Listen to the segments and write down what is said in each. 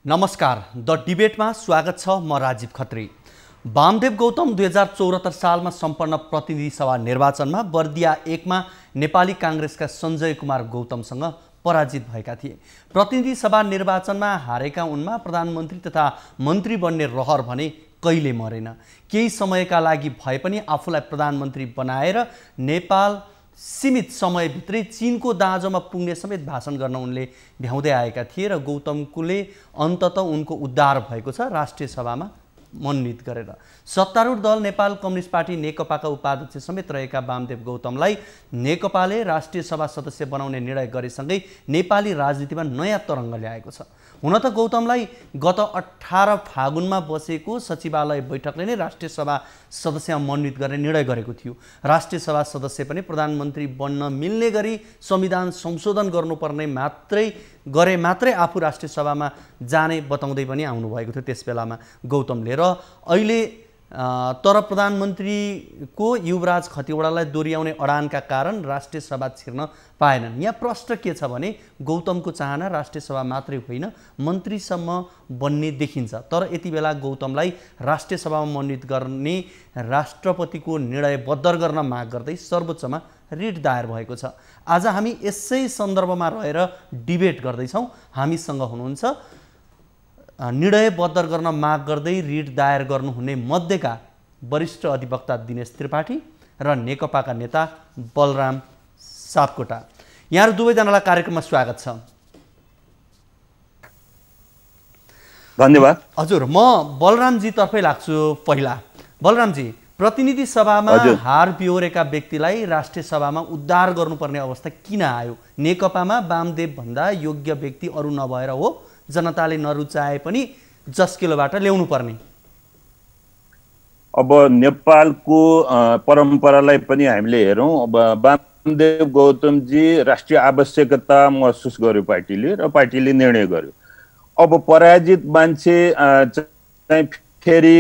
नमस्कार, द डिबेटमा स्वागत छ। म राजीव खत्री। वामदेव गौतम 2074 सालमा सम्पन्न प्रतिनिधि सभा निर्वाचनमा बर्दिया 1 मा नेपाली काङ्ग्रेसका सञ्जय कुमार गौतमसँग पराजित भएका थिए। प्रतिनिधि सभा निर्वाचनमा हारेका उनमा प्रधानमन्त्री तथा मन्त्री बन्ने रहर भने कहिले मरेन। केही समयका लागि भए पनि आफूलाई प्रधानमन्त्री बनाएर नेपाल सीमित समयभित्रै चीनको दाँजोमा पुग्ने समेत भाषण गर्न उनले भ्याउँदै आएका थिए र गौतमले अन्ततः उनको उद्धार भएको छ राष्ट्रिय सभामा मनोनित गरेर। सत्तारूढ दल नेपाल कम्युनिस्ट पार्टी नेकपाका उपाध्यक्ष समेत रहेका वामदेव गौतमलाई नेकपाले राष्ट्रिय सभा सदस्य बनाउने निर्णय गरेसँगै नेपाली राजनीतिमा नयाँ तरङ्ग ल्याएको छ। हुन त गौतमलाई गत 18 फागुनमा बसेको सचिवालय बैठकले नै राष्ट्रिय सभा सदस्यमा मनोनित गर्ने निर्णय गरेको थियो। राष्ट्रिय सभा सदस्य पनि प्रधानमन्त्री बन्न मिल्ने गरी संविधान संशोधन गर्नुपर्ने मात्रै आफू राष्ट्रिय सभामा जाने बताउँदै पनि आउनुभएको थियो त्यस बेलामा गौतमले। र अहिले तर प्रधानमन्त्रीको युवराज खतिवडालाई दोहोऱ्याउने अडानका कारण राष्ट्रिय सभा छिर्न पाएनन्। यहाँ प्रश्न के छ भने गौतमको चाहना राष्ट्रिय सभा मात्रै होइन मन्त्रीसम्म बन्ने देखिन्छ। तर यति बेला गौतमलाई राष्ट्रिय सभामा मनोनित गर्ने राष्ट्रपतिको निर्णय बद्दर गर्न माग गर्दै सर्वोच्चमा रिट दायर भएको छ। आज हामी यसै सन्दर्भमा रहेर डिबेट गर्दैछौँ। हामीसँग हुनुहुन्छ निर्णय बद्दर गर्न माग गर्दै रिट दायर गर्नुहुने मध्येका वरिष्ठ अधिवक्ता दिनेश त्रिपाठी र नेकपाका नेता बलराम सापकोटा। यहाँहरू दुवैजनालाई कार्यक्रममा स्वागत छ। धन्यवाद। हजुर, म बलरामजी तर्फै लाग्छु। पहिला बलरामजी, प्रतिनिधि सभामा हार बिहोरेका व्यक्तिलाई राष्ट्रिय सभामा उद्धार गर्नुपर्ने अवस्था किन आयो? नेकपामा वामदेव भन्दा योग्य व्यक्ति अरू नभएर हो, जनताले नरुचाए पनि जस्किलोबाट ल्याउनु पर्ने? अब नेपालको परम्परालाई पनि हामीले हेरौँ। अब वामदेव गौतमजी राष्ट्रिय आवश्यकता महसुस गर्यो पार्टीले र पार्टीले निर्णय गर्यो। अब पराजित मान्छे चाहिँ फेरि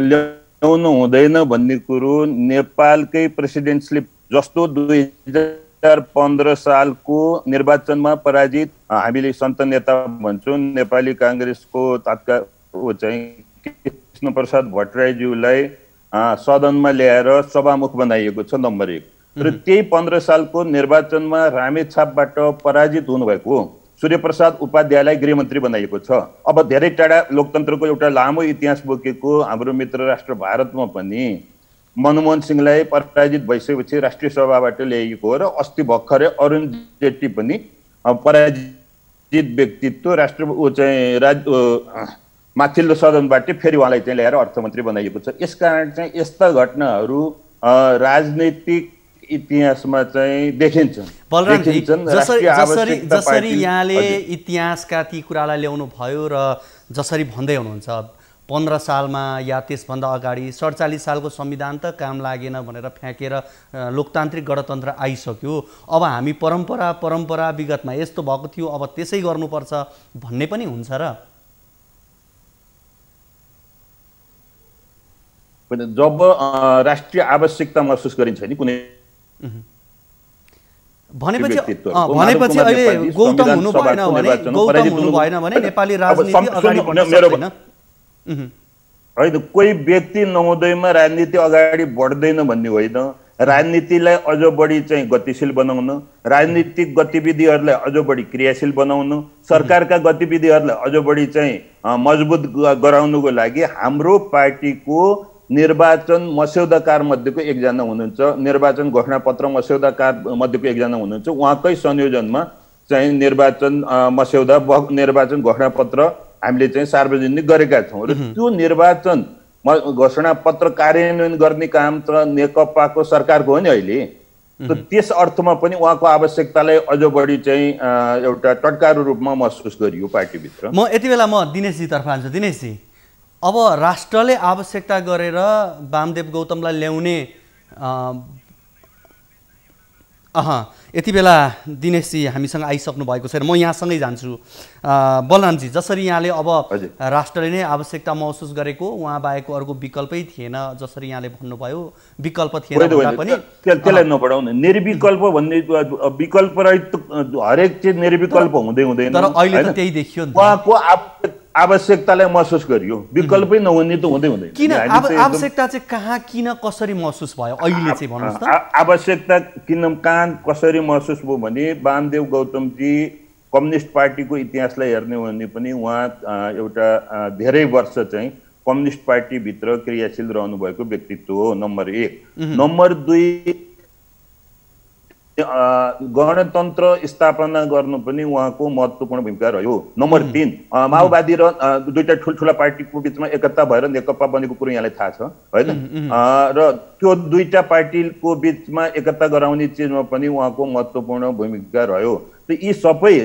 ल्याउनु हुँदैन भन्ने कुरो नेपालकै प्रेसिडेन्ट स्लिप जस्तो 2015 सालको निर्वाचनमा पराजित हामीले सन्त नेता भन्छौँ नेपाली काङ्ग्रेसको तत्काल चाहिँ कृष्ण प्रसाद भट्टराईज्यूलाई सदनमा ल्याएर सभामुख बनाइएको छ नम्बर 1। र त्यही 15 सालको निर्वाचनमा रामेछापबाट पराजित हुनुभएको सूर्यप्रसाद उपाध्यायलाई गृहमन्त्री बनाइएको छ। अब धेरै टाढा लोकतन्त्रको एउटा लामो इतिहास बोकेको हाम्रो मित्र राष्ट्र भारतमा पनि मनमोहन सिंहलाई पराजित भइसकेपछि राष्ट्रिय सभाबाट ल्याइएको हो र अस्ति भर्खरै अरुण जेटली पनि पराजित व्यक्तित्व माथिल्लो सदनबाट फेरि उहाँलाई चाहिँ ल्याएर अर्थमन्त्री बनाइएको छ। यसकारण चाहिँ यस्ता घटनाहरू राजनैतिक इतिहासमा चाहिँ देखिन्छन्। जसरी यहाँले इतिहासका ती कुरालाई ल्याउनु भयो र जसरी भन्दै हुनुहुन्छ 15 सालमा या त्यसभन्दा अगाडि 47 सालको संविधान त काम लागेन भनेर फ्याँकेर लोकतान्त्रिक गणतन्त्र आइसक्यो। अब हामी परम्परा विगतमा यस्तो भएको थियो, अब त्यसै गर्नुपर्छ भन्ने पनि हुन्छ र? जब राष्ट्रिय आवश्यकता महसुस गरिन्छ नि कुनै भनेपछि अहिले गौतम हुनु भएन भने नेपाली राजनीति अगाडि बढ्न सक्दैन। होइन, कोही व्यक्ति नहुँदैमा राजनीति अगाडि बढ्दैन भन्ने होइन। राजनीतिलाई अझ बढी चाहिँ गतिशील बनाउन, राजनीतिक गतिविधिहरूलाई अझ बढी क्रियाशील बनाउन, सरकारका गतिविधिहरूलाई अझ बढी चाहिँ मजबुत गराउनुको लागि हाम्रो पार्टीको निर्वाचन मस्यौदाकार मध्येको एकजना हुनुहुन्छ, निर्वाचन घोषणापत्र मस्यौदाकार मध्येको एकजना हुनुहुन्छ। उहाँकै संयोजनमा चाहिँ निर्वाचन घोषणापत्र हामीले चाहिँ सार्वजनिक गरेका छौँ र त्यो निर्वाचन घोषणापत्र कार्यान्वयन गर्ने काम त नेकपाको सरकारको हो नि अहिले। त्यस अर्थमा पनि उहाँको आवश्यकतालाई अझ बढी चाहिँ एउटा टटकारो रूपमा महसुस गरियो पार्टीभित्र। म यति बेला दिनेशजी तर्फ आउँछु। दिनेशजी, अब राष्ट्रले आवश्यकता गरेर वामदेव गौतमलाई ल्याउने यति बेला दिनेशजी हामीसँग आइसक्नु भएको छ र म यहाँसँगै जान्छु। बलरामजी, जसरी यहाँले अब राष्ट्रले नै आवश्यकता महसुस गरेको उहाँ बाहेकको अर्को विकल्पै थिएन जसरी यहाँले भन्नुभयो, विकल्प थिएन भन्दा पनि त्यसलाई नबढाउनु, निर्विकल्प भन्ने विकल्प रहित हरेक चिज निर्विकल्प हुँदै हुँदैन। तर अहिले त त्यही देखियो नि, उहाँको आवश्यकतालाई महसुस गरियो, विकल्पै नहुने त हुँदै हुँदैन। किन आवश्यकता चाहिँ कहाँ किन कसरी महसुस भयो अहिले चाहिँ भन्नुहोस् त? आवश्यकता किन कहाँ कसरी महसुस भयो भने वामदेव गौतमजी कम्युनिस्ट पार्टीको इतिहासलाई हेर्ने हो भने पनि उहाँ एउटा धेरै वर्ष चाहिँ कम्युनिस्ट पार्टीभित्र क्रियाशील रहनुभएको व्यक्तित्व हो, नम्बर 1। नम्बर 2, गणतन्त्र स्थापना गर्नु पनि उहाँको महत्त्वपूर्ण भूमिका रह्यो। नम्बर 3, माओवादी र दुईटा ठुल्ठुला पार्टीको बिचमा एकता भएर नेकपा बनेको कुरो यहाँलाई थाहा छ होइन, र त्यो दुईटा पार्टीको बिचमा एकता गराउने चिजमा पनि उहाँको महत्त्वपूर्ण भूमिका रह्यो। त यी सबै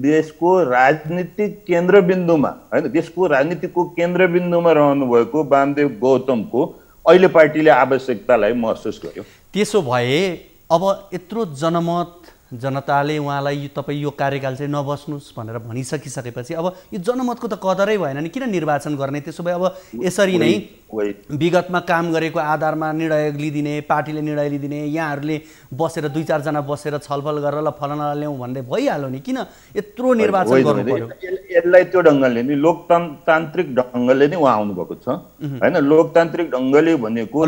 देशको राजनीतिक केन्द्रबिन्दुमा होइन, देशको राजनीतिको केन्द्रबिन्दुमा रहनुभएको वामदेव गौतमको अहिले पार्टीले आवश्यकतालाई महसुस गर्यो। त्यसो भए अब यत्रो जनमत जनताले उहाँलाई तपाईँ यो कार्यकाल चाहिँ नबस्नुहोस् भनेर भनिसकिसकेपछि अब यो जनमतको त कदरै भएन नि, किन निर्वाचन गर्ने? त्यसो भए अब यसरी नै विगतमा काम गरेको आधारमा निर्णय लिदिने, पार्टीले निर्णय लिदिने, यहाँहरूले बसेर 2-4 जना बसेर छलफल गरेर ल फलानालाई ल्याउँ भन्दै भइहाल्यो नि, किन यत्रो निर्वाचन गर्नु पर्यो? यसलाई त्यो ढङ्गले नि लोकतान्त्रिक ढङ्गले नै उहाँ आउनुभएको छ होइन। लोकतान्त्रिक ढङ्गले भनेको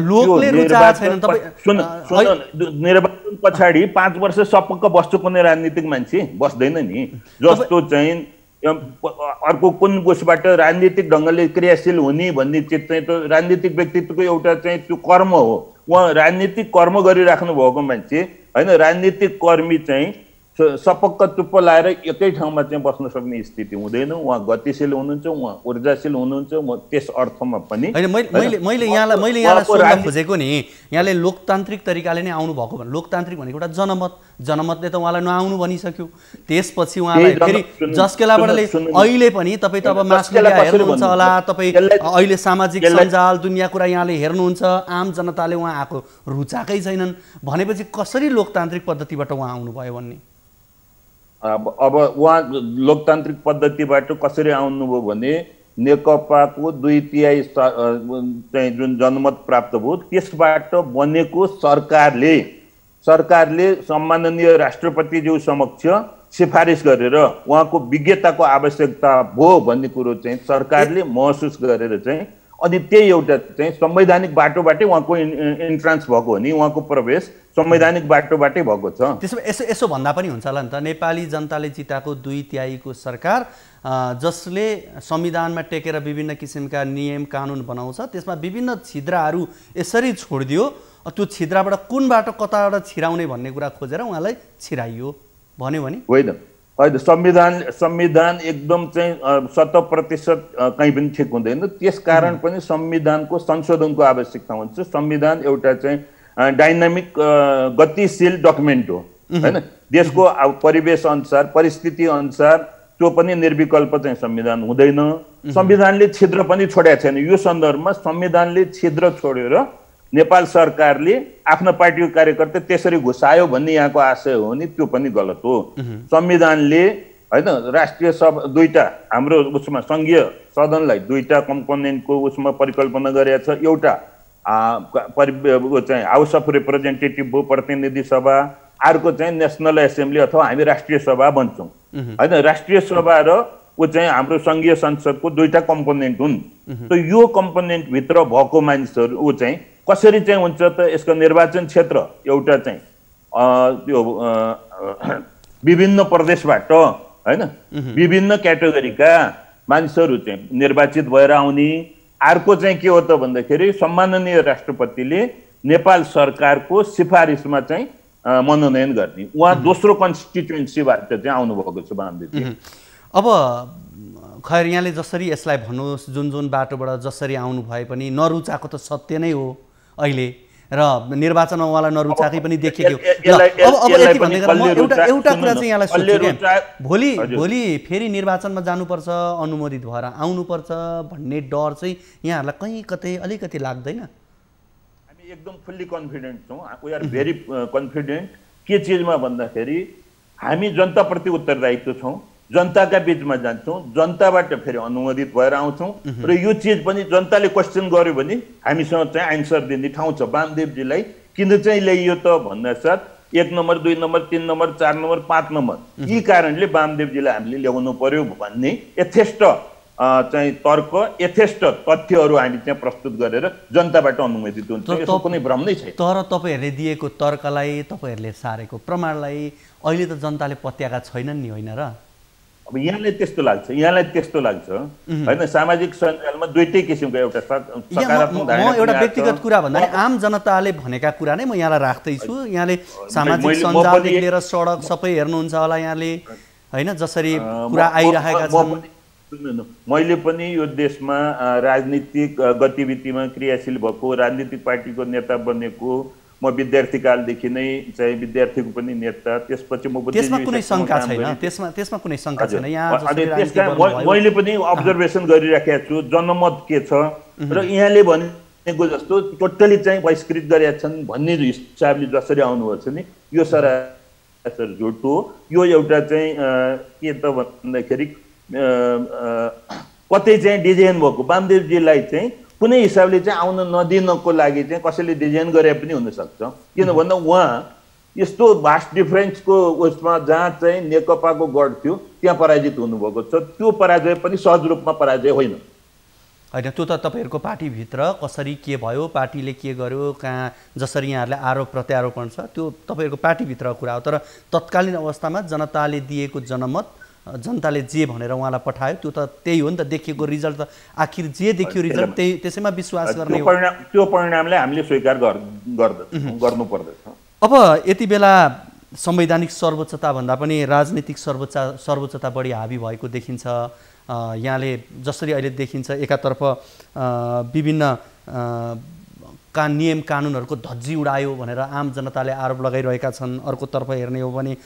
निर्वाचन पछाडि 5 वर्ष सपक्क बस्छु कुनै राजनीतिक मान्छे बस्दैन नि। जस्तो चाहिँ अर्को कुन उसबाट राजनीतिक ढङ्गले क्रियाशील हुने भन्ने चिज चाहिँ त्यो राजनीतिक व्यक्तित्वको एउटा चाहिँ त्यो कर्म हो। उहाँ राजनीतिक कर्म गरिराख्नु भएको मान्छे होइन। राजनीतिक कर्मी चाहिँ सपक्क चुप्प लाएर एकै ठाउँमा चाहिँ बस्न सक्ने स्थिति हुँदैन। उहाँ गतिशील हुनुहुन्छ, उहाँ ऊर्जाशील हुनुहुन्छ। म त्यस अर्थमा पनि मैले यहाँलाई सोध्न खोजेको नि, यहाँले लोकतान्त्रिक तरिकाले नै आउनु भएको भने, लोकतान्त्रिक भनेको एउटा जनमतले त उहाँलाई नआउनु भनिसक्यो। त्यसपछि उहाँलाई फेरि जसकेलाबाटले अहिले पनि तपाईँ त अब मास मिडिया हेर्नुहुन्छ होला, तपाईँ अहिले सामाजिक सञ्जाल दुनियाँ कुरा यहाँले हेर्नुहुन्छ, आम जनताले उहाँ आएको रुचाएकै छैनन् भनेपछि कसरी लोकतान्त्रिक पद्धतिबाट उहाँ आउनुभयो भन्ने? अब उहाँ लोकतान्त्रिक पद्धतिबाट कसरी आउनुभयो भने नेकपाको 2/3 चाहिँ जुन जनमत प्राप्त भयो त्यसबाट बनेको सरकारले सम्माननीय राष्ट्रपतिज्यू समक्ष सिफारिस गरेर उहाँको विज्ञताको आवश्यकता भयो भन्ने कुरो चाहिँ सरकारले महसुस गरेर चाहिँ अनि त्यही एउटा चाहिँ संवैधानिक बाटोबाटै उहाँको इन्ट्रान्स भएको हो नि, उहाँको प्रवेश संवैधानिक बाटोबाटै भएको छ। त्यसो यसो भन्दा पनि हुन्छ होला नि त, नेपाली जनताले जिताएको 2/3 सरकार जसले संविधानमा टेकेर विभिन्न किसिमका नियम कानुन बनाउँछ, त्यसमा विभिन्न छिद्राहरू यसरी छोडिदियो, त्यो छिद्राबाट कुन बाटो कताबाट छिराउने भन्ने कुरा खोजेर उहाँलाई छिराइयो भन्यो भने होइन। होइन, संविधान एकदम चाहिँ 100% कहीँ पनि ठिक हुँदैन। त्यस कारण पनि संविधानको संशोधनको आवश्यकता हुन्छ। संविधान एउटा चाहिँ डाइनामिक गतिशील डकुमेन्ट हो होइन। देशको परिवेश अनुसार परिस्थिति अनुसार त्यो पनि निर्विकल्प चाहिँ संविधान हुँदैन। संविधानले छिद्र पनि छोडेको छैन। यो सन्दर्भमा संविधानले छिद्र छोडेर नेपाल सरकारले आफ्नो पार्टीको कार्यकर्ता त्यसरी घुसायो भन्ने यहाँको आशय हो नि, त्यो पनि गलत हो। संविधानले होइन राष्ट्रिय सभा दुईटा हाम्रो उसमा सङ्घीय सदनलाई दुईटा कम्पोनेन्टको उसमा परिकल्पना गरेको छ। एउटा चाहिँ हाउस अफ रिप्रेजेन्टेटिभ हो, प्रतिनिधि सभा, अर्को चाहिँ नेसनल एसेम्ब्ली अथवा हामी राष्ट्रिय सभा भन्छौँ होइन। राष्ट्रिय सभा र ऊ चाहिँ हाम्रो सङ्घीय संसदको दुईटा कम्पोनेन्ट हुन्। त यो कम्पोनेन्टभित्र भएको मानिसहरू ऊ चाहिँ कसरी चाहिँ हुन्छ त यसको निर्वाचन क्षेत्र एउटा चाहिँ त्यो विभिन्न प्रदेशबाट होइन विभिन्न क्याटेगोरीका मानिसहरू चाहिँ निर्वाचित भएर आउने। अर्को चाहिँ के हो त भन्दाखेरि सम्माननीय राष्ट्रपतिले नेपाल सरकारको सिफारिसमा चाहिँ मनोनयन गर्ने। उहाँ दोस्रो कन्स्टिट्युएन्सीबाट चाहिँ आउनुभएको छ वामदेवजी। अब खैर यहाँले जसरी यसलाई भन्नुहोस्, जुन बाटोबाट जसरी आउनु भए पनि नरुचाएको त सत्य नै हो अहिले, र निर्वाचनमा उहाँलाई नरुचाएकै पनि देखियो। अब यति भन्दै गरेर म एउटा कुरा चाहिँ यहाँलाई सोध्छु क्या, भोलि फेरि निर्वाचनमा जानुपर्छ, अनुमोदित भएर आउनुपर्छ भन्ने डर चाहिँ यहाँहरूलाई कहीँ कतै अलिकति लाग्दैन? हामी एकदम फुल्ली कन्फिडेन्ट छौँ। वी आर भेरी कन्फिडेन्ट के चिजमा भन्दाखेरि हामी जनताप्रति उत्तरदायित्व छौँ, जनताका बीचमा जान्छौँ, जनताबाट फेरि अनुमोदित भएर आउँछौँ र यो चिज पनि जनताले क्वेसन गर्यो भने हामीसँग चाहिँ आन्सर दिने ठाउँ छ। वामदेवजीलाई किन चाहिँ ल्याइयो त भन्नासाथ 1 number 2 number 3 number 4 number 5 number यी कारणले वामदेवजीलाई हामीले ल्याउनु पर्यो भन्ने यथेष्ट चाहिँ तर्क यथेष्ट तथ्यहरू हामी चाहिँ प्रस्तुत गरेर जनताबाट अनुमोदित हुन्छ। यसको कुनै भ्रम नै छैन। तर तपाईँहरूले दिएको तर्कलाई, तपाईँहरूले सारेको प्रमाणलाई अहिले त जनताले पत्याएका छैनन् नि, होइन र? अब यहाँलाई त्यस्तो लाग्छ होइन? सामाजिक सञ्जालमा दुईटै किसिमको एउटा सकारात्मक म एउटा व्यक्तिगत कुरा भन्दा आम जनताले भनेका कुरा नै म यहाँलाई राख्दैछु। यहाँले सामाजिक सञ्जालदेखि लिएर सडक सबै हेर्नुहुन्छ होला यहाँले, होइन? जसरी कुरा आइरहेका छन्। मैले पनि यो देशमा राजनीतिक गतिविधिमा क्रियाशील भएको, राजनीतिक पार्टीको नेता बनेको, म विद्यार्थी कालदेखि नै चाहिँ विद्यार्थीको पनि नेता, त्यसपछि म त्यसमा कुनै शङ्का छैन, त्यसमा कुनै शङ्का छैन। मैले पनि अब्जर्भेसन गरिराखेको छु जनमत के छ र यहाँले भनेको जस्तो टोटली चाहिँ बहिष्कृत गरेका छन् भन्ने हिसाबले जसरी आउनुभएको छ नि, यो सरासर झुट हो। यो एउटा चाहिँ के त भन्दाखेरि कतै चाहिँ डिजाइन भएको वामदेवजीलाई चाहिँ कुनै हिसाबले चाहिँ आउन नदिनको लागि चाहिँ कसैले डिजाइन गरे पनि हुनसक्छ। किन भन्दा उहाँ यस्तो भास्ट डिफरेन्सको उसमा जहाँ चाहिँ नेकपाको गढ थियो त्यहाँ पराजित हुनुभएको छ। त्यो पराजय पनि सहज रूपमा पराजय होइन। होइन, त्यो त तपाईँहरूको पार्टीभित्र कसरी के भयो, पार्टीले के गर्यो, कहाँ जसरी यहाँहरूले आरोप प्रत्यारोपण छ त्यो तपाईँहरूको पार्टीभित्र कुरा हो। तर तत्कालीन अवस्थामा जनताले दिएको जनमत, जनताले जे भनेर उहाँलाई पठायो त्यो त त्यही हो नि त। देखिएको रिजल्ट त आखिर जे देखियो रिजल्ट त्यही, त्यसैमा विश्वास गर्ने हो। त्यो परिणामलाई हामीले स्वीकार गर्नु पर्दछ। अब यति बेला संवैधानिक सर्वोच्चता भन्दा पनि राजनीतिक सर्वोच्चता बढी हावी भएको देखिन्छ। यहाँले जसरी अहिले देखिन्छ एकातर्फ विभिन्न नियम कानुनहरूको धज्जी उडायो भनेर आम जनताले आरोप लगाइरहेका छन्। अर्कोतर्फ हेर्ने हो भने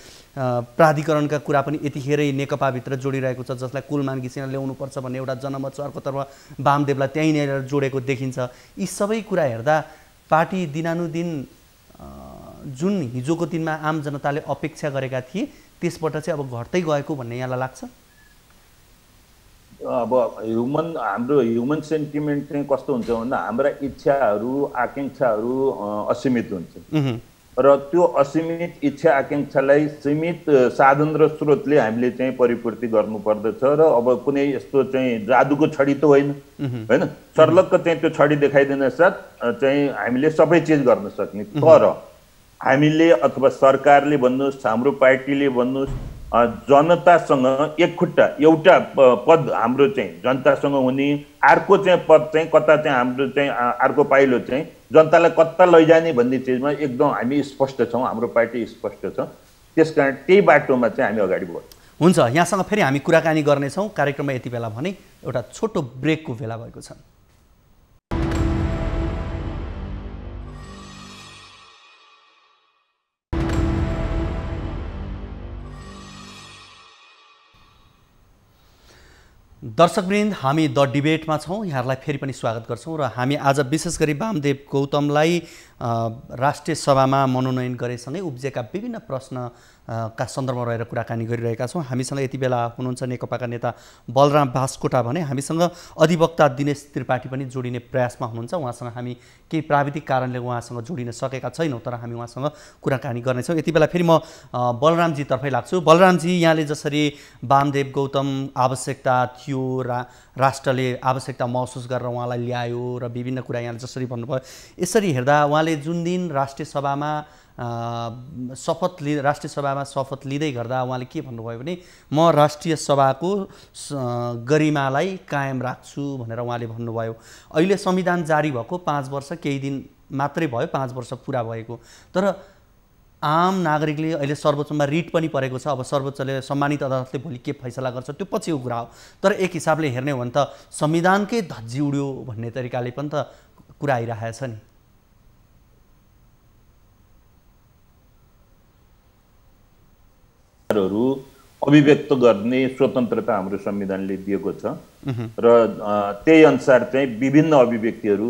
प्राधिकरणका कुरा पनि यतिखेरै नेकपाभित्र जोडिरहेको छ, जसलाई कुलमान घिसिन ल्याउनुपर्छ भन्ने एउटा जनमत छ। अर्कोतर्फ वामदेवलाई त्यहीँनिर जोडेको देखिन्छ। यी सबै कुरा हेर्दा पार्टी दिनानुदिन जुन हिजोको दिनमा आम जनताले अपेक्षा गरेका थिए त्यसबाट चाहिँ अब घट्दै गएको भन्ने यहाँलाई लाग्छ? अब हाम्रो ह्युमन सेन्टिमेन्ट चाहिँ कस्तो हुन्छ भन्दा हाम्रा इच्छाहरू आकाङ्क्षाहरू असीमित हुन्छ र त्यो असीमित इच्छा आकाङ्क्षालाई सीमित साधन र स्रोतले हामीले चाहिँ परिपूर्ति गर्नुपर्दछ। र अब कुनै यस्तो चाहिँ जादुको छडी त होइन, होइन? सर्लक्क चाहिँ त्यो छडी देखाइदिन साथ चाहिँ हामीले सबै चिज गर्न सक्ने। तर हामीले अथवा सरकारले भन्नुहोस्, हाम्रो पार्टीले भन्नुहोस्, जनतासँग एक खुट्टा एउटा पद हाम्रो चाहिँ जनतासँग हुने, अर्को चाहिँ पद चाहिँ कता चाहिँ हाम्रो चाहिँ अर्को पाइलो चाहिँ जनतालाई कता लैजाने भन्ने चिजमा एकदम हामी स्पष्ट छौँ, हाम्रो पार्टी स्पष्ट छ। त्यसकारण त्यही बाटोमा चाहिँ हामी अगाडि बढ्छौँ। हुन्छ, यहाँसँग फेरि हामी कुराकानी गर्नेछौँ। कार्यक्रममा यति बेला भने एउटा छोटो ब्रेकको बेला भएको छ। दर्शकवृन्द, हामी द डिबेटमा छौँ। यहाँहरूलाई फेरि पनि स्वागत गर्छौँ र हामी आज विशेष गरी वामदेव गौतमलाई राष्ट्रिय सभामा मनोनयन गरेसँगै उब्जेका विभिन्न प्रश्न का सन्दर्भमा रहेर कुराकानी गरिरहेका छौँ। हामीसँग यति बेला हुनुहुन्छ नेकपाका नेता बलराम बास्कोटा भने हामीसँग अधिवक्ता दिनेश त्रिपाठी पनि जोडिने प्रयासमा हुनुहुन्छ। उहाँसँग हामी केही प्राविधिक कारणले उहाँसँग जोडिन सकेका छैनौँ, तर हामी उहाँसँग कुराकानी गर्नेछौँ। यति बेला फेरि म बलरामजीतर्फै लाग्छु। बलरामजी, यहाँले जसरी वामदेव गौतम आवश्यकता थियो, राष्ट्रले आवश्यकता महसुस गरेर उहाँलाई ल्यायो र विभिन्न कुरा यहाँले जसरी भन्नुभयो, यसरी हेर्दा उहाँले जुन दिन राष्ट्रिय सभामा शपथ लिँदै गर्दा उहाँले के भन्नुभयो भने म राष्ट्रिय सभाको गरिमालाई कायम राख्छु भनेर उहाँले भन्नुभयो। अहिले संविधान जारी भएको 5 वर्ष केही दिन मात्रै भयो, 5 वर्ष पुरा भएको, तर आम नागरिकले अहिले सर्वोच्चमा रिट पनि परेको छ। अब सर्वोच्चले सम्मानित अदालतले भोलि के फैसला गर्छ त्यो पछिको कुरा हो। तर एक हिसाबले हेर्ने हो भने त संविधानकै धज्जी उड्यो भन्ने तरिकाले पनि त कुरा आइरहेको छ नि। अभिव्यक्त गर्ने स्वतन्त्रता हाम्रो संविधानले दिएको छ र त्यही अनुसार चाहिँ विभिन्न अभिव्यक्तिहरू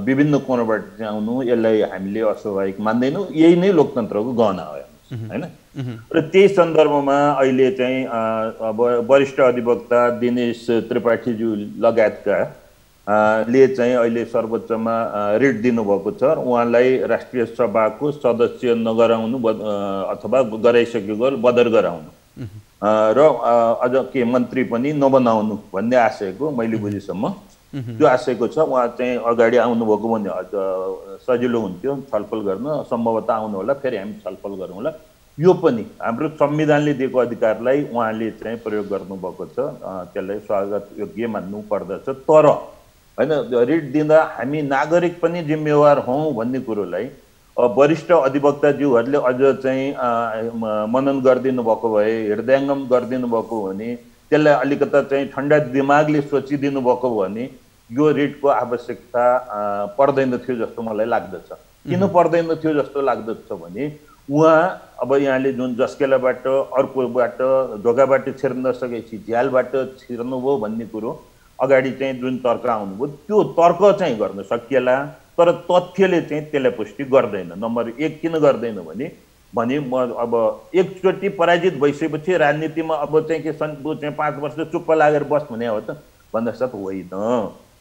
विभिन्न कोणबाट चाहिँ आउनु यसलाई हामीले अस्वाभाविक मान्दैनौँ। यही नै लोकतन्त्रको गहना हो। हैन। र त्यही सन्दर्भमा अहिले चाहिँ अब वरिष्ठ अधिवक्ता दिनेश त्रिपाठीज्यू लगायतका ले चाहिँ अहिले सर्वोच्चमा रिट दिनुभएको छ। उहाँलाई राष्ट्रिय सभाको सदस्य नगराउनु अथवा गराइसकेको बदर गराउनु र अझ के मन्त्री पनि नबनाउनु भन्ने आशयको मैले बुझेसम्म त्यो आशयको छ। उहाँ चाहिँ अगाडि आउनुभएको भने अझ सजिलो हुन्थ्यो छलफल गर्न। सम्भवतः आउनु होला, फेरि हामी छलफल गरौँ होला। यो पनि हाम्रो संविधानले दिएको अधिकारलाई उहाँले चाहिँ प्रयोग गर्नुभएको छ, त्यसलाई स्वागत योग्य मान्नु पर्दछ। तर हैन, रिट दिँदा हामी नागरिक पनि जिम्मेवार हौँ भन्ने कुरोलाई वरिष्ठ अधिवक्ताज्यूहरूले अझ चाहिँ मनन गरिदिनु भएको भए, हृदयङ्गम गरिदिनु भएको भने, त्यसलाई अलिकता चाहिँ ठन्डा दिमागले सोचिदिनु भएको भने यो रिटको आवश्यकता पर्दैन थियो जस्तो मलाई लाग्दछ। किन पर्दैन थियो जस्तो लाग्दछ भने उहाँ अब यहाँले जुन जस्केलाबाट अर्कोबाट ढोकाबाट छिर्न नसकेपछि झ्यालबाट छिर्नुभयो भन्ने कुरो अगाडि चाहिँ जुन तर्क आउनुभयो त्यो तर्क चाहिँ गर्न सकिएला, तर तथ्यले चाहिँ त्यसलाई पुष्टि गर्दैन। नम्बर 1 किन गर्दैन भने म अब एकचोटि पराजित भइसकेपछि राजनीतिमा अब चाहिँ के चाहिँ 5 वर्ष चुप्प लागेर बस भने हो त भन्दा साथ होइन।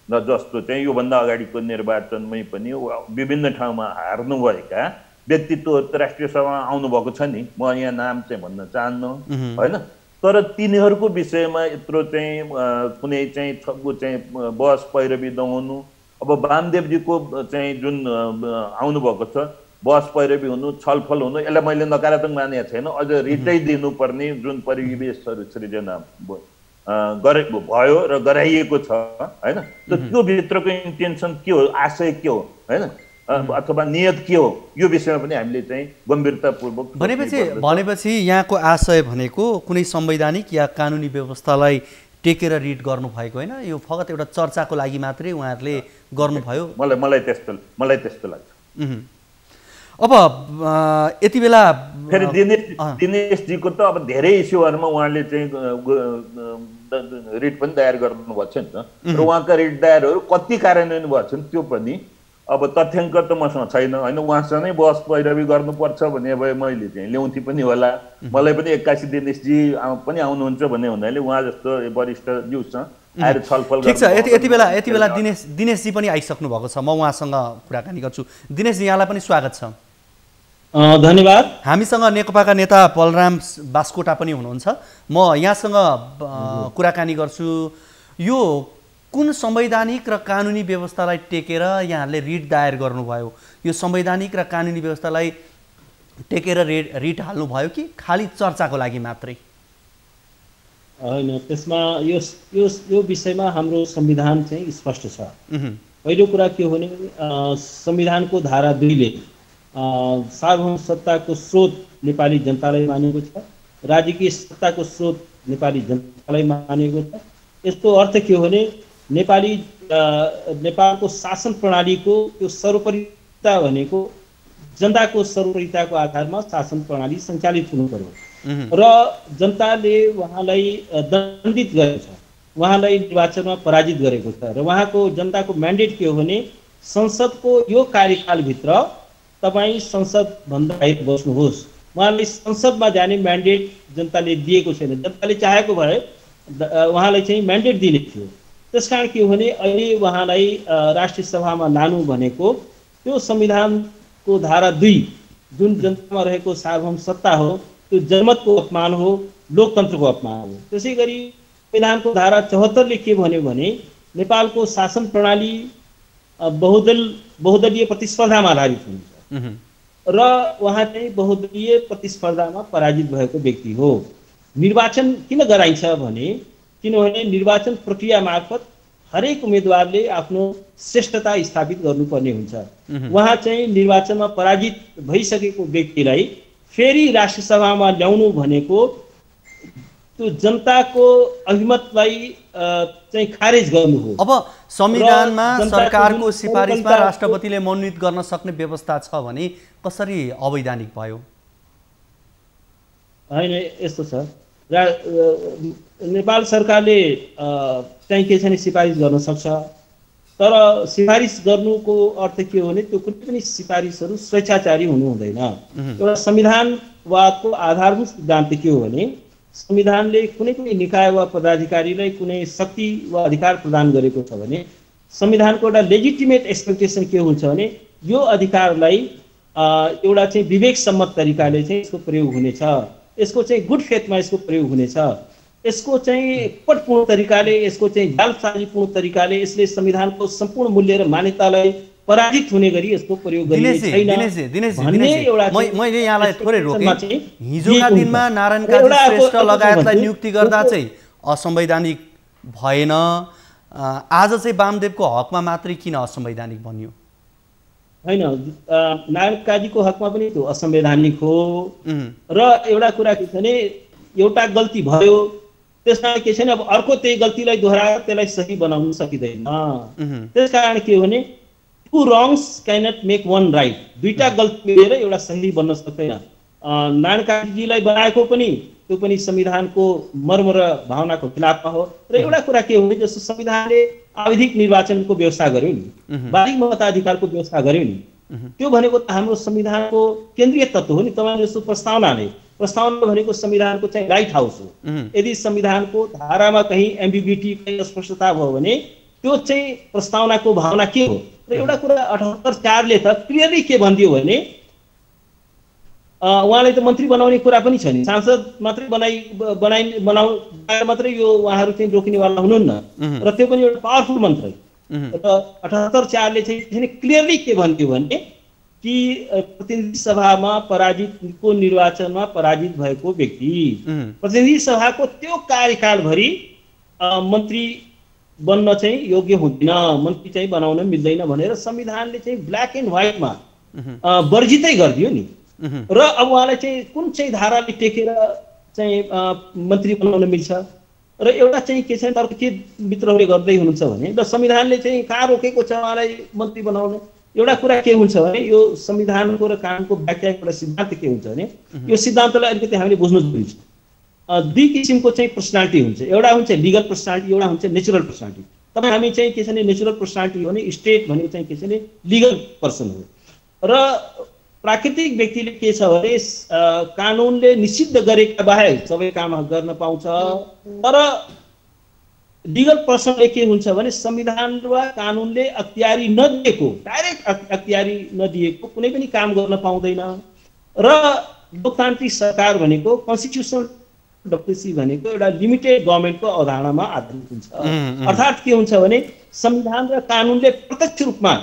र जस्तो चाहिँ योभन्दा अगाडिको निर्वाचनमै पनि विभिन्न ठाउँमा हार्नुभएका व्यक्तित्वहरू राष्ट्रिय सभामा आउनुभएको छ नि, म यहाँ नाम चाहिँ भन्न चाहन्न होइन। तर तिनीहरूको विषयमा यत्रो चाहिँ कुनै चाहिँ बस पैरवी नहुनु, अब वामदेवजीको चाहिँ जुन आउनुभएको छ बस पैरवी हुनु, छलफल हुनु, यसलाई मैले नकारात्मक मानेको छैन। अझ रिटै दिनुपर्ने जुन परिवेशहरू सृजना गरेको भयो र गराइएको छ होइन, त्यो भित्रको इन्टेन्सन के हो, आशय के हो होइन, अथवा नियत के हो, यो विषयमा पनि हामीले चाहिँ गम्भीरतापूर्वक भनेपछि यहाँको आशय भनेको कुनै संवैधानिक या कानुनी व्यवस्थालाई टेकेर रिट गर्नुभएको होइन, यो फगत एउटा चर्चाको लागि मात्रै उहाँहरूले गर्नुभयो। मलाई त्यस्तो लाग्छ। अब यति बेला फेरि दिनेशजीको त अब धेरै इस्युहरूमा उहाँले चाहिँ रिट पनि दायर गर्नुभएको छ नि त, र उहाँका रिट दायरहरू कति कार्यान्वयन भएको छन् त्यो पनि अब तथ्याङ्क त मसँग छैन होइन। उहाँसँगै बस पैरवी गर्नुपर्छ भने भए मैले चाहिँ ल्याउँथेँ पनि होला, मलाई पनि 81 दिनेशजी पनि आउनुहुन्छ भन्ने हुनाले उहाँ जस्तो वरिष्ठ ज्यूसँग आएर छलफल ठिक छ। यति बेला दिनेशजी पनि आइसक्नु भएको छ, म उहाँसँग कुराकानी गर्छु। दिनेशजी, यहाँलाई पनि स्वागत छ। धन्यवाद। हामीसँग नेकपाका नेता बलराम बास्कोटा पनि हुनुहुन्छ, म यहाँसँग कुराकानी गर्छु। यो कुन संवैधानिक र कानुनी व्यवस्थालाई टेकेर यहाँहरूले रिट दायर गर्नुभयो? यो संवैधानिक र कानुनी व्यवस्थालाई टेकेर रिट हाल्नुभयो कि खालि चर्चाको लागि मात्रै? होइन, त्यसमा यो विषयमा हाम्रो संविधान चाहिँ स्पष्ट छ। पहिलो कुरा के हो भने संविधानको धारा 2 ले सार्वभौम सत्ताको स्रोत नेपाली जनतालाई मानेको छ, राजकीय सत्ताको स्रोत नेपाली जनतालाई मानेको छ। यसको अर्थ के हो भने नेपालको शासन प्रणालीको त्यो सर्वोपरिता भनेको जनताको सर्वोपरिताको आधारमा शासन प्रणाली सञ्चालित हुनु पर्यो र जनताले उहाँलाई दण्डित गरेको छ, उहाँलाई निर्वाचनमा पराजित गरेको छ र उहाँको जनताको म्यान्डेट के हो भने संसदको यो कार्यकालभित्र तपाईँ संसदभन्दा बाहिर बस्नुहोस्। उहाँलाई संसदमा जाने म्यान्डेट जनताले दिएको छैन। जनताले चाहेको भए उहाँलाई चाहिँ म्यान्डेट दिने थियो। त्यसकारण के हो भने अहिले उहाँलाई राष्ट्रिय सभामा लानु भनेको त्यो संविधानको धारा 2 जुन जनतामा रहेको सार्वभौम सत्ता हो त्यो जनमतको अपमान हो, लोकतन्त्रको अपमान हो। त्यसै गरी संविधानको धारा 74 ले के भन्यो भने नेपालको शासन प्रणाली बहुदलीय प्रतिस्पर्धामा आधारित हुन्छ र उहाँ चाहिँ बहुदलीय प्रतिस्पर्धामा पराजित भएको व्यक्ति हो। निर्वाचन किन गराइन्छ भने किनभने निर्वाचन प्रक्रिया मार्फत हरेक उम्मेदवारले आफ्नो श्रेष्ठता स्थापित गर्नुपर्ने हुन्छ। उहाँ चाहिँ निर्वाचनमा पराजित भइसकेको व्यक्तिलाई फेरि राष्ट्रिय सभामा ल्याउनु भनेको त्यो जनताको अभिमतलाई चाहिँ खारेज गर्नु हो। अब संविधानमा सरकारको सिफारिसमा राष्ट्रपतिले मनोनित गर्न सक्ने व्यवस्था छ भने कसरी अवैधानिक भयो? होइन, यस्तो छ, नेपाल सरकारले चाहिँ के छैन सिफारिस गर्न सक्छ, तर सिफारिस गर्नुको अर्थ के हो भने त्यो कुनै पनि सिफारिसहरू स्वेच्छाचारी हुनु हुँदैन। एउटा संविधान संविधानवादको आधारभूत सिद्धान्त के हो भने संविधानले कुनै पनि निकाय वा पदाधिकारीलाई कुनै शक्ति वा अधिकार प्रदान गरेको छ भने संविधानको एउटा लेजिटिमेट एक्सपेक्टेसन के हुन्छ भने यो अधिकारलाई एउटा चाहिँ विवेकसम्मत तरिकाले चाहिँ यसको प्रयोग हुनेछ, यसको चाहिँ गुड फेथमा यसको प्रयोग हुनेछ, यसको चाहिँ कपटपूर्ण तरिकाले, यसको चाहिँ जालसाजीपूर्ण तरिकाले यसले संविधानको सम्पूर्ण मूल्य र मान्यतालाई पराजित हुने गरी यसको प्रयोग गरिने छैन। मैले यहाँलाई थोरै रोकेँ। हिजोका दिनमा नारायण काजी श्रेष्ठ लगायतलाई नियुक्ति गर्दा चाहिँ असंवैधानिक भएन, आज चाहिँ वामदेवको हकमा मात्रै किन असंवैधानिक बन्यो? हैन, नारायण काजीको हकमा पनि त्यो असंवैधानिक हो। र एउटा कुरा के छ भने एउटा गल्ती भयो त्यसमा के छ भने अब अर्को त्यही गल्तीलाई दोहोऱ्याएर त्यसलाई सही बनाउन सकिँदैन। त्यसकारण के हो भने two wrongs cannot make one right, दुईटा गल्ती मिलेर एउटा सही बन्न सक्दैन। नारायण काजीजीलाई बनाएको पनि त्यो पनि संविधानको मर्म र भावनाको खिलाफमा हो। र एउटा कुरा के हो भने जस्तो संविधानले आवधिक निर्वाचनको व्यवस्था गर्यो नि, बालिग मताधिकारको व्यवस्था गर्यो नि, त्यो भनेको त हाम्रो संविधानको केन्द्रीय तत्त्व हो नि। तपाईले जस्तो प्रस्तावना भनेको संविधानको चाहिँ राइट हाउस हो। यदि संविधानको धारामा कहीँ एम्बिग्युटी, कहीँ अस्पष्टता भयो भने त्यो चाहिँ प्रस्तावनाको भावना के हो? र एउटा कुरा 78(4) ले त क्लियरली के भनिदियो भने उहाँले त मन्त्री बनाउने कुरा पनि छ नि, सांसद मात्रै बनाएर मात्रै यो उहाँहरू चाहिँ रोकिनेवाला हुनुहुन्न। र त्यो पनि एउटा पावरफुल मन्त्री। र 78(4) ले चाहिँ क्लियरली के भनिदियो भने कि प्रतिनिधि सभामा पराजितको निर्वाचनमा पराजित भएको व्यक्ति प्रतिनिधि सभाको त्यो कार्यकालभरि मन्त्री बन्न चाहिँ योग्य हुँदैन, मन्त्री चाहिँ बनाउन मिल्दैन भनेर संविधानले चाहिँ ब्ल्याक एन्ड व्हाइटमा वर्जितै गरिदियो नि। र अब उहाँलाई चाहिँ कुन चाहिँ धाराले टेकेर चाहिँ मन्त्री बनाउन मिल्छ? र एउटा चाहिँ के छ अर्को के मित्रहरूले गर्दै हुनुहुन्छ भने र संविधानले चाहिँ कहाँ रोकेको छ उहाँलाई मन्त्री बनाउन? एउटा कुरा के हुन्छ भने यो संविधानको र कानुनको व्याख्याको एउटा सिद्धान्त के हुन्छ भने यो सिद्धान्तलाई अलिकति हामीले बुझ्नु जरुरी छ। दुई किसिमको चाहिँ पर्सनालिटी हुन्छ, एउटा हुन्छ लिगल पर्सनालिटी, एउटा हुन्छ नेचुरल पर्सनालिटी। तपाईँ हामी चाहिँ के छ भने नेचुरल पर्सनालिटी हो भने स्टेट भनेको चाहिँ के छ भने लिगल पर्सन हो। र प्राकृतिक व्यक्तिले के छ भने कानुनले निषिद्ध गरेका बाहेक सबै काम गर्न पाउँछ। तर लिगल पर्सनले के हुन्छ भने संविधान वा कानुनले अख्तियारी नदिएको, डाइरेक्ट अख्तियारी नदिएको कुनै पनि काम गर्न पाउँदैन। र लोकतान्त्रिक सरकार भनेको कन्स्टिट्युसनल डेमोक्रेसी भनेको एउटा लिमिटेड गभर्नमेन्टको अवधारणामा आधारित हुन्छ। अर्थात् के हुन्छ भने संविधान र कानुनले प्रत्यक्ष रूपमा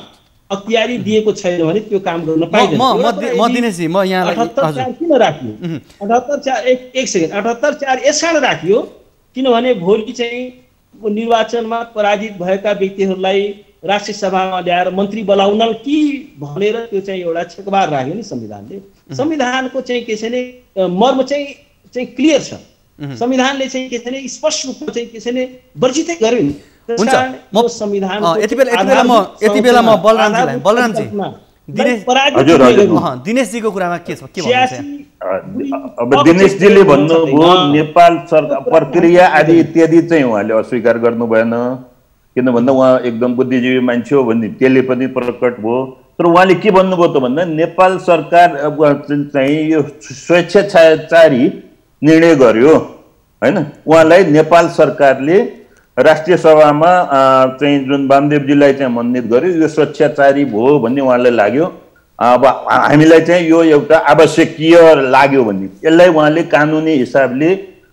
अख्तियारी दिएको छैन भने त्यो काम गर्न पाइँदैन। म दिनेशजी म यहाँ 78(4) किन राखियो? 78(4) एक सेकेन्ड, 78(4) यस कारण राखियो किनभने भोलि चाहिँ निर्वाचनमा पराजित भएका व्यक्तिहरूलाई राष्ट्रिय सभामा ल्याएर मन्त्री बनाउन कि भनेर त्यो चाहिँ एउटा छेकबार राख्यो नि संविधानले। संविधानको चाहिँ के छ भने मर्म चाहिँ क्लियर छ। संविधानले चाहिँ के छ भने स्पष्ट रूपमा चाहिँ के छ भने वर्जितै गर्यो नि। हुन्छ, यति बेला म बलरामजी दिनेशजीको कुरामा के छ के भन्नुहुन्छ? अब दिनेशजीले भन्नुभयो नेपाल सरकार प्रक्रिया आदि इत्यादि चाहिँ उहाँले अस्वीकार गर्नु भएन, किन भन्दा उहाँ एकदम बुद्धिजीवी मान्छे हो भन्ने त्यसले पनि प्रकट भयो। तर उहाँले के भन्नुभयो त भन्दा नेपाल सरकार चाहिँ यो स्वेच्छाचारी निर्णय गर्यो हैन। उहाँलाई नेपाल सरकारले राष्ट्रिय सभामा चाहिँ जुन वामदेवजीलाई चाहिँ मनोनित गर्यो यो स्वेच्छाचारी भयो भन्ने उहाँलाई लाग्यो। अब हामीलाई चाहिँ यो एउटा आवश्यकीय लाग्यो भन्ने, यसलाई उहाँले कानुनी हिसाबले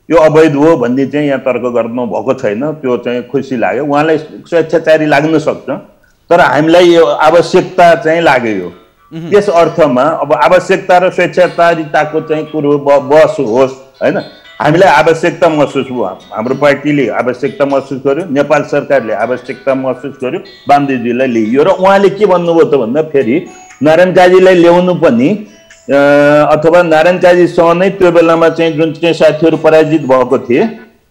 यो अवैध हो भन्ने चाहिँ यहाँ तर्क गर्नु भएको छैन। त्यो चाहिँ खुसी लाग्यो, उहाँलाई स्वेच्छाचारी लाग्न सक्छ तर हामीलाई यो आवश्यकता चाहिँ लाग्यो। त्यस अर्थमा अब आवश्यकता र स्वेच्छाचारिताको चाहिँ कुरो बस होस् हैन। हामीलाई आवश्यकता महसुस भयो, हाम्रो पार्टीले आवश्यकता महसुस गर्यो, नेपाल सरकारले आवश्यकता महसुस गर्यो, वामदेवजीलाई लिइयो। र उहाँले के भन्नुभयो त भन्दा फेरि नारायण काजीलाई ल्याउनु पनि अथवा नारायण काजीसँग नै त्यो बेलामा चाहिँ जुन चाहिँ साथीहरू पराजित भएको थिए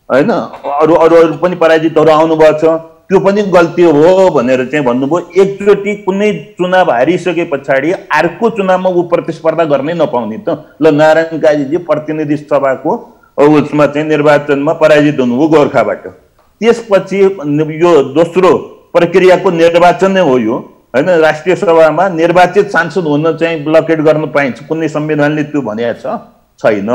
हैन, अरू पनि पराजितहरू आउनुभएको छ, त्यो पनि गल्ती हो भनेर चाहिँ भन्नुभयो। एकचोटि कुनै चुनाव हारिसके पछाडि अर्को चुनावमा ऊ प्रतिस्पर्धा गर्नै नपाउने त। ल नारायण काजीजी प्रतिनिधि सभाको उसमा चाहिँ निर्वाचनमा पराजित हुनुभयो गोर्खाबाट, त्यसपछि यो दोस्रो प्रक्रियाको निर्वाचन नै हो यो हैन। राष्ट्रिय सभामा निर्वाचित सांसद हुन चाहिँ ब्लकेट गर्न पाइन्छ, कुनै संविधानले त्यो भनेको छैन।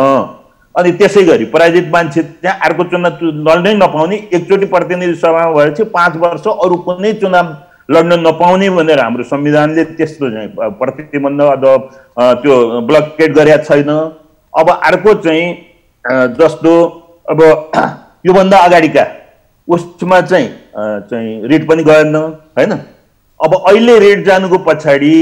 अनि त्यसै गरी पराजित मान्छे त्यहाँ अर्को चुनाव लड्नै नपाउने, एकचोटि प्रतिनिधि सभामा भएपछि 5 वर्ष अरू कुनै चुनाव लड्न नपाउने भनेर हाम्रो संविधानले त्यस्तो चाहिँ प्रतिबन्ध अथवा त्यो ब्लकेट गरेका छैन। अब अर्को चाहिँ जस्तो अब योभन्दा अगाडिका उसमा चाहिँ रिट पनि गएन हैन। अब अहिले रिट जानुको पछाडि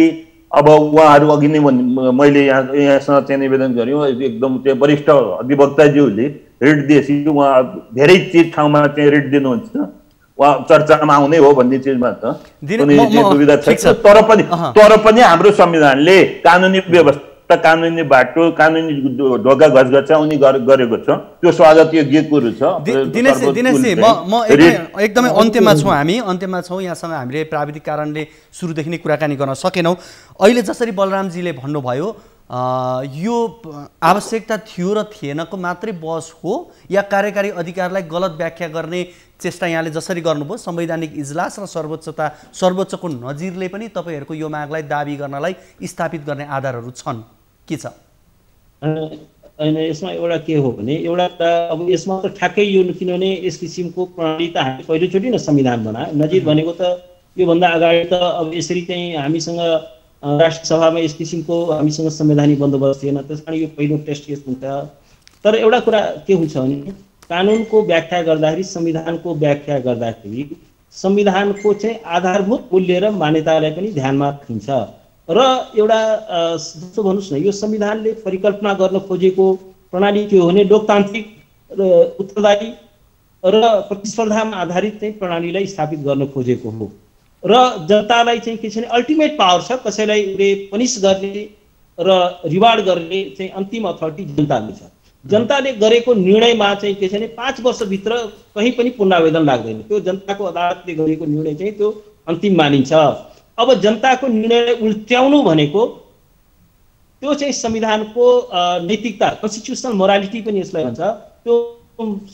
अब उहाँहरू अघि नै मैले यहाँसँग चाहिँ निवेदन गर्यो, एकदम त्यो वरिष्ठ अधिवक्ताज्यूले रिट दिएपछि उहाँ धेरै चिज ठाउँमा चाहिँ रिट दिनुहुन्छ, उहाँ चर्चामा आउने हो भन्ने चिजमा त कुनै दुविधा छैन। तर पनि हाम्रो संविधानले कानुनी व्यवस्था, कानुनी बाटो, कानुनी ढोका घचघचाउने गरेको छ, त्यो स्वागत योग्य कुरो छ। दिनेशजी म एकदमै अन्त्यमा छौँ, हामी अन्त्यमा छौँ। यहाँसँग हामीले प्राविधिक कारणले सुरुदेखि नै कुराकानी गर्न सकेनौँ। अहिले जसरी बलरामजीले भन्नुभयो यो आवश्यकता थियो र थिएनको मात्रै बहस हो या कार्यकारी अधिकारलाई गलत व्याख्या गर्ने चेष्टा यहाँले जसरी गर्नुभयो, संवैधानिक इजलास र सर्वोच्चको नजिरले पनि तपाईँहरूको यो मागलाई दाबी गर्नलाई स्थापित गर्ने आधारहरू छन् के छ? होइन, यसमा एउटा के हो भने एउटा त अब यसमा त ठ्याक्कै यो, किनभने यस किसिमको प्रणाली त हामी पहिलोचोटि न संविधान बनायो। नजिर भनेको त योभन्दा अगाडि त अब यसरी चाहिँ हामीसँग राष्ट्रिय सभामा यस किसिमको हामीसँग संवैधानिक बन्दोबस्त थिएन, त्यस कारण यो पहिलो टेस्ट केस हुन्छ। तर एउटा कुरा के हुन्छ भने कानुनको व्याख्या गर्दाखेरि, संविधानको व्याख्या गर्दाखेरि संविधानको चाहिँ आधारभूत मूल्य र मान्यतालाई पनि ध्यानमा राखिन्छ। र एउटा जस्तो भन्नुहोस् न, यो संविधानले परिकल्पना गर्न खोजेको प्रणाली के हो भने लोकतान्त्रिक र उत्तरदायी र प्रतिस्पर्धामा आधारित चाहिँ प्रणालीलाई स्थापित गर्न खोजेको हो। र जनतालाई चाहिँ के छ भने अल्टिमेट पावर छ, कसैलाई पनिस गर्ने र रिवार्ड गर्ने चाहिँ अन्तिम अथोरिटी जनताले छ। जनताले गरेको निर्णयमा चाहिँ के छ भने 5 वर्षभित्र कहीँ पनि पुनरावेदन लाग्दैन, त्यो जनताको अदालतले गरेको निर्णय चाहिँ त्यो अन्तिम मानिन्छ। अब जनताको निर्णयलाई उल्ट्याउनु भनेको त्यो चाहिँ संविधानको नैतिकता, कन्स्टिट्युसनल मोरालिटी पनि यसलाई भन्छ, त्यो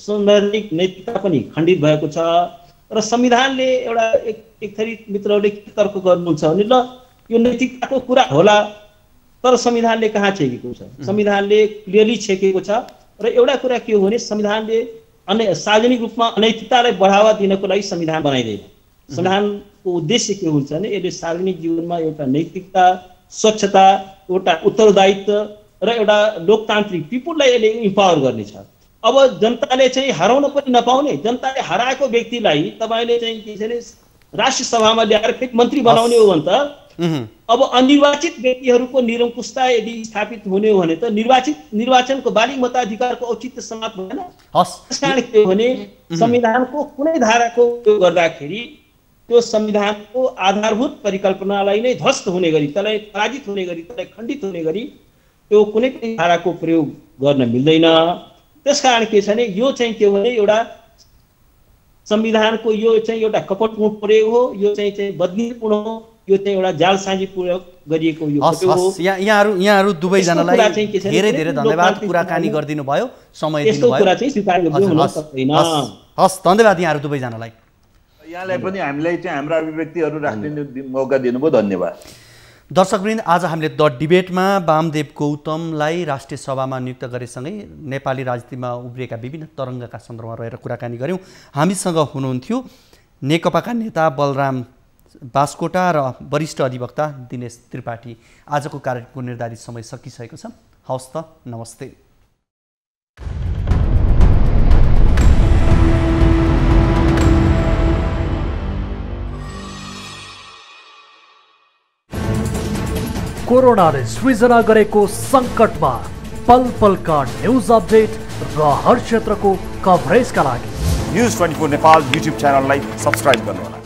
संवैधानिक नैतिकता पनि खण्डित भएको छ। र संविधानले एउटा एक थरी मित्रहरूले के तर्क गर्नुहुन्छ भने ल यो नैतिकताको कुरा होला, तर संविधानले कहाँ छेकेको छ? संविधानले क्लियरली छेकेको छ। र एउटा कुरा के हो भने संविधानले सार्वजनिक रूपमा अनैतिकतालाई बढावा दिनको लागि संविधान बनाइदैन। संविधानको उद्देश्य के हुन्छ भने यसले सार्वजनिक जीवनमा एउटा नैतिकता, स्वच्छता, एउटा उत्तरदायित्व र एउटा लोकतान्त्रिक पिपुललाई यसले इम्पावर गर्नेछ। अब जनताले चाहिँ हराउन पनि नपाउने, जनताले हराएको व्यक्तिलाई तपाईले चाहिँ के छ भने राष्ट्रिय सभामा ल्याएर फेरि मन्त्री बनाउने हो भने त अब अनिर्वाचित व्यक्तिहरूको निरङ्कुशता यदि स्थापित हुने हो भने त निर्वाचनको बालिग मताधिकारको औचित्य समाप्त भएन। त्यसकारण के हो भने संविधानको कुनै धाराको प्रयोग गर्दाखेरि त्यो संविधानको आधारभूत परिकल्पनालाई नै ध्वस्त हुने गरी, त्यसलाई पराजित हुने गरी, त्यसलाई खण्डित हुने गरी त्यो कुनै पनि धाराको प्रयोग गर्न मिल्दैन। त्यसकारण के छ भने यो चाहिँ के हो भने एउटा संविधानको यो चाहिँ एउटा कपटपूर्ण प्रयोग हो, यो चाहिँ बदनीपूर्ण हो, यो चाहिँ एउटा जालसाजी प्रयोग गरिएको यो हो। यहाँहरू दुवैजनालाई धेरै धेरै धन्यवाद, कुराकानी गरिदिनु भयो, समय दिनु भयो। कुरा चाहिँ स्वीकार गर्न सक्दैन। हस्, धन्यवाद यहाँहरू दुवैजनालाई। यहाँलाई पनि हामीलाई चाहिँ हाम्रो अभिव्यक्तिहरू राख्ने मौका दिनुभयो, धन्यवाद। दर्शकवृन्द, आज हामीले द डिबेटमा वामदेव गौतमलाई राष्ट्रिय सभामा नियुक्त गरेसँगै नेपाली राजनीतिमा उब्रिएका विभिन्न तरङ्गका सन्दर्भमा रहेर कुराकानी गऱ्यौँ। हामीसँग हुनुहुन्थ्यो नेकपाका नेता बलराम बास्कोटा र वरिष्ठ अधिवक्ता दिनेश त्रिपाठी। आजको कार्यक्रमको निर्धारित समय सकिसकेको छ। हवस् त, नमस्ते। कोरोनाले सृजना गरेको सङ्कटमा पल पलका न्युज अपडेट र हर क्षेत्रको कभरेजका लागि न्युज 24 नेपाल युट्युब च्यानललाई सब्स्क्राइब गर्नुहोला।